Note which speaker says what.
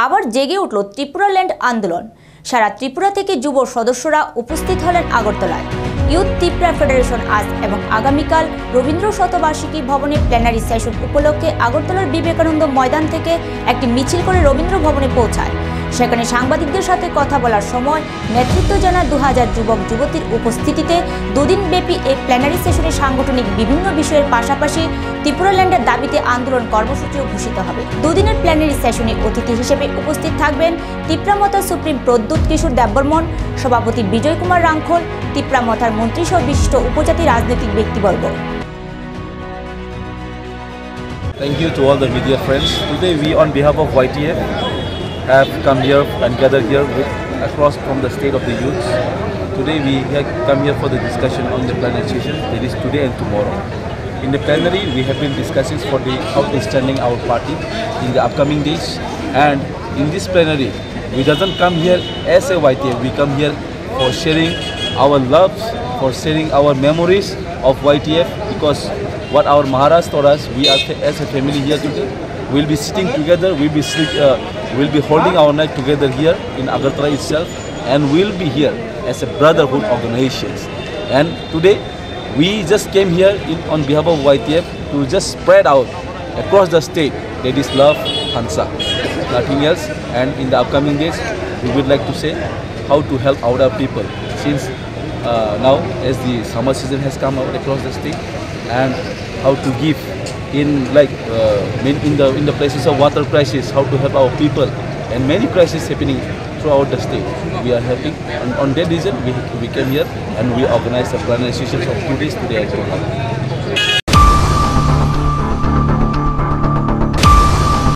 Speaker 1: আবার জেগে উঠল ত্রিপুরাল্যান্ড আন্দোলন। সারা ত্রিপুরা থেকে যুব সদস্যরা উপস্থিত হলেন আগরতলায়। ইউথ ত্রিপুরা ফেডারেশন আজ এবং আগামীকাল রবীন্দ্র শতবার্ষিকী ভবনে প্ল্যানারি সেশন উপলক্ষে আগরতলার বিবেকানন্দ ময়দান থেকে একটি মিছিল করে রবীন্দ্র ভবনে পৌঁছায়। সেখানে সাংবাদিকদের সাথে কথা বলার সময় নেতৃত্ব জানায় 2000 যুবক যুবতীর উপস্থিতিতে দুদিনব্যাপী এই প্ল্যানারি সেশনে সাংগঠনিক বিভিন্ন বিষয়ের পাশাপাশি ত্রিপুরাল্যান্ডের দাবিতে আন্দোলন কর্মসূচিও ঘোষিত হবে। দুদিনের প্ল্যানারি সেশনে অতিথি হিসেবে উপস্থিত থাকবেন ত্রিপুরামথা সুপ্রিম প্রদ্যুৎ কিশোর দেববর্মন, সভাপতি বিজয় কুমার রাংখল, ত্রিপুরামথার মন্ত্রী সহ বিশিষ্ট উপজাতি রাজনৈতিক ব্যক্তিবর্গ।
Speaker 2: Thank you to all the media friends. Today we on behalf of YTF have come here and gathered here across from the state of the youth. Today we have come here for the discussion on the plenary session, that is today and tomorrow. In the plenary we have been discussing for the outstanding our party in the upcoming days, and in this plenary we doesn't come here as a YTF, we come here for sharing our loves, for sharing our memories of YTF, because what our Maharaj taught us, we are as a family here today. We'll be sitting together, we'll be holding our night together here in Agartala itself, and we'll be here as a brotherhood organizations. And today we just came here on behalf of YTF to just spread out across the state that is love, Hansa, nothing else. And in the upcoming days we would like to say how to help our people, since now as the summer season has come out across the state, and how to give in in the places of water crisis, how to help our people, and many crises happening throughout the state. We are helping, and on that reason we came here and we organized a plenary session of 2 days today and tomorrow.